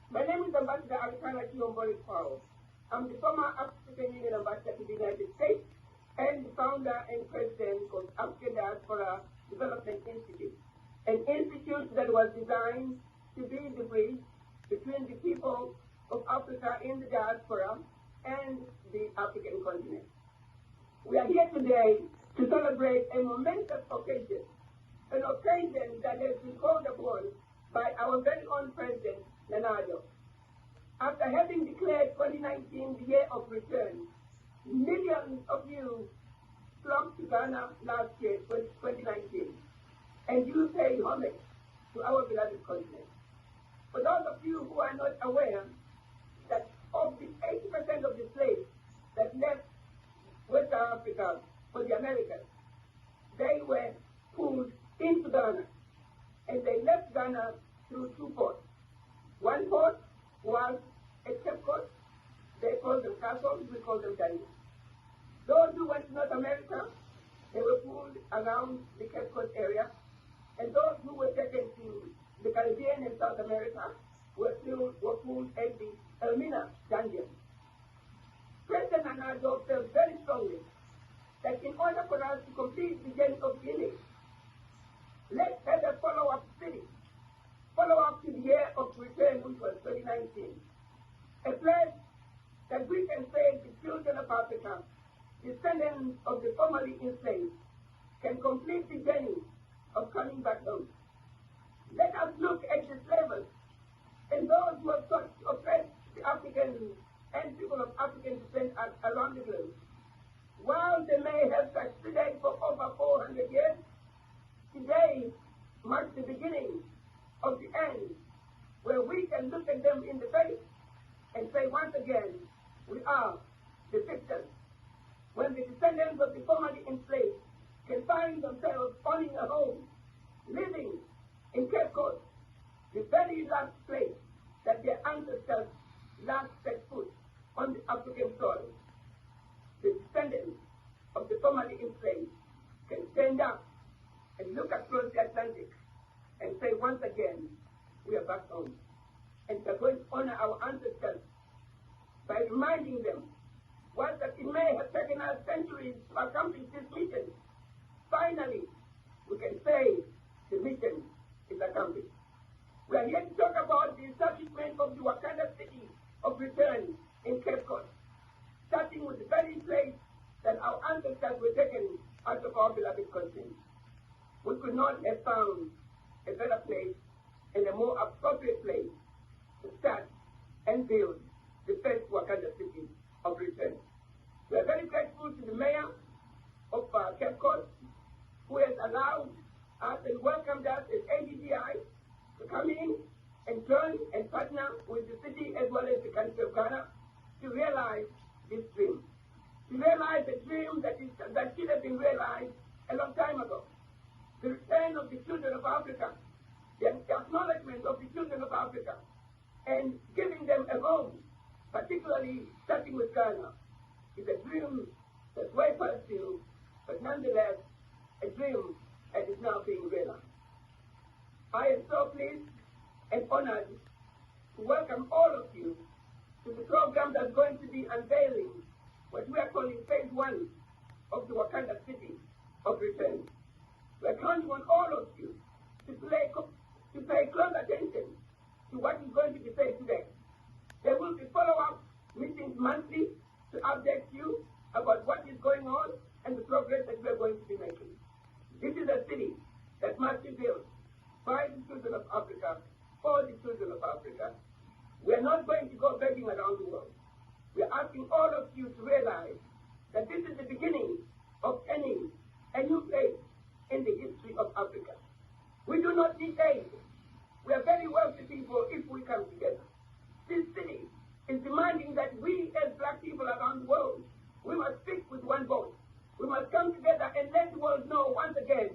My name is Ambassador Alexander Kiyombori Kwao. I'm the former African Union Ambassador to the United States and the founder and president of African Diaspora Development Institute, an institute that was designed to be the bridge between the people of Africa in the diaspora and the African continent. We are here today to celebrate a momentous occasion, an occasion that has been called upon by our very own President, Nana Addo. After having declared 2019 the year of return, millions of you flocked to Ghana last year, 2019, and you paid homage to our beloved continent. For those of you who are not aware that of the 80% of the slaves that left West Africa for the Americas, they were pulled into Ghana, and they left Ghana through two ports. One port was a Cape Coast. They called them castles, we call them dungeons. Those who went to North America, they were pulled around the Cape Coast area, and those who were taken to the Caribbean and South America were pulled at the Elmina dungeon. President Nana Addo felt very strongly that in order for us to complete the journey of healing, let's have a follow-up city, follow-up to the year of return, which was 2019. A place that we can say the children of Africa, descendants of the formerly enslaved, can complete the journey of coming back home. Let us look at the slavers and those who have sought to oppress the Africans and people of African descent around the globe. While they may have succeeded for over 400 years, today marks the beginning of the end, where we can look at them in the face and say once again, we are the victors. When the descendants of the formerly enslaved can find themselves owning a home, living in Cape Coast, the very last place that their ancestors last set foot on the African soil, the descendants of the formerly enslaved can stand up and look across the Atlantic and say once again, we are back home. And we are going to honor our ancestors by reminding them, while that it may have taken us centuries to accomplish this mission, finally, we can say the mission is accomplished. We are here to talk about the establishment of the Wakanda City of Return in Cape Coast, starting with the very place that our ancestors were taken out of our beloved continent. We could not have found a better place and a more appropriate place to start and build the first Wakanda City of Return. We are very grateful to the mayor of Cape Coast, who has allowed us and welcomed us as ADDI to come in and join and partner with the city as well as the country of Ghana to realize this dream. To realize a dream that should have been realized a long time ago. The return of the children of Africa, the acknowledgement of the children of Africa, and giving them a home, particularly starting with Ghana, is a dream that's way past due, but nonetheless, a dream that is now being realized. I am so pleased and honored to welcome all of you to the program that's going to be unveiling what we are calling phase 1 of the Wakanda City of Return. We are counting on all of you to pay close attention to what is going to be said today. There will be follow-up meetings monthly to update you about what is going on and the progress that we are going to be making. This is a city that must be built by the children of Africa, for the children of Africa. We are not going to go begging around the world. We are asking all of you to realize that this is the beginning of turning a new page in the history of Africa. We do not need aid. We are very wealthy people if we come together. This city is demanding that we as black people around the world, we must speak with one voice. We must come together and let the world know once again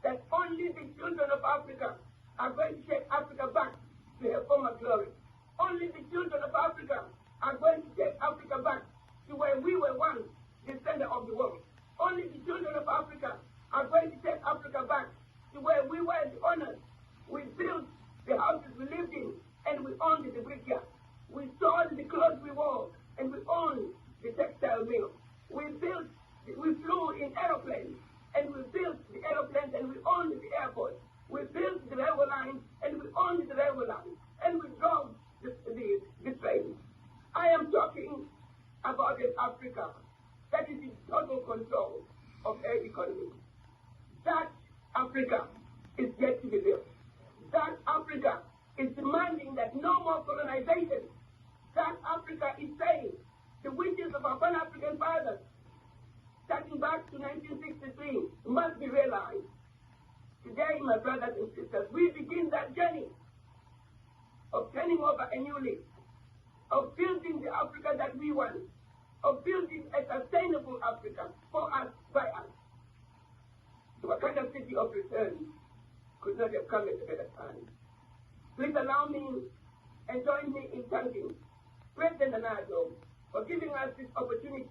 that only the children of Africa are going to take Africa back to her former glory. Only the children of Africa are going to take Africa back to where we were once the center of the world. Only the children of Africa are going to take Africa back to where we were the owners. We built the houses we lived in and we owned the brickyard. Africa is yet to be built. That Africa is demanding that no more colonization. That Africa is saying the wishes of our Pan-African fathers, starting back to 1963, must be realized. Today, my brothers and sisters, we begin that journey of turning over a new leaf, of building the Africa that we want, of building a sustainable Africa for us, by us. So a kind of city of return could not have come at a better time. Please allow me and join me in thanking President Nado for giving us this opportunity.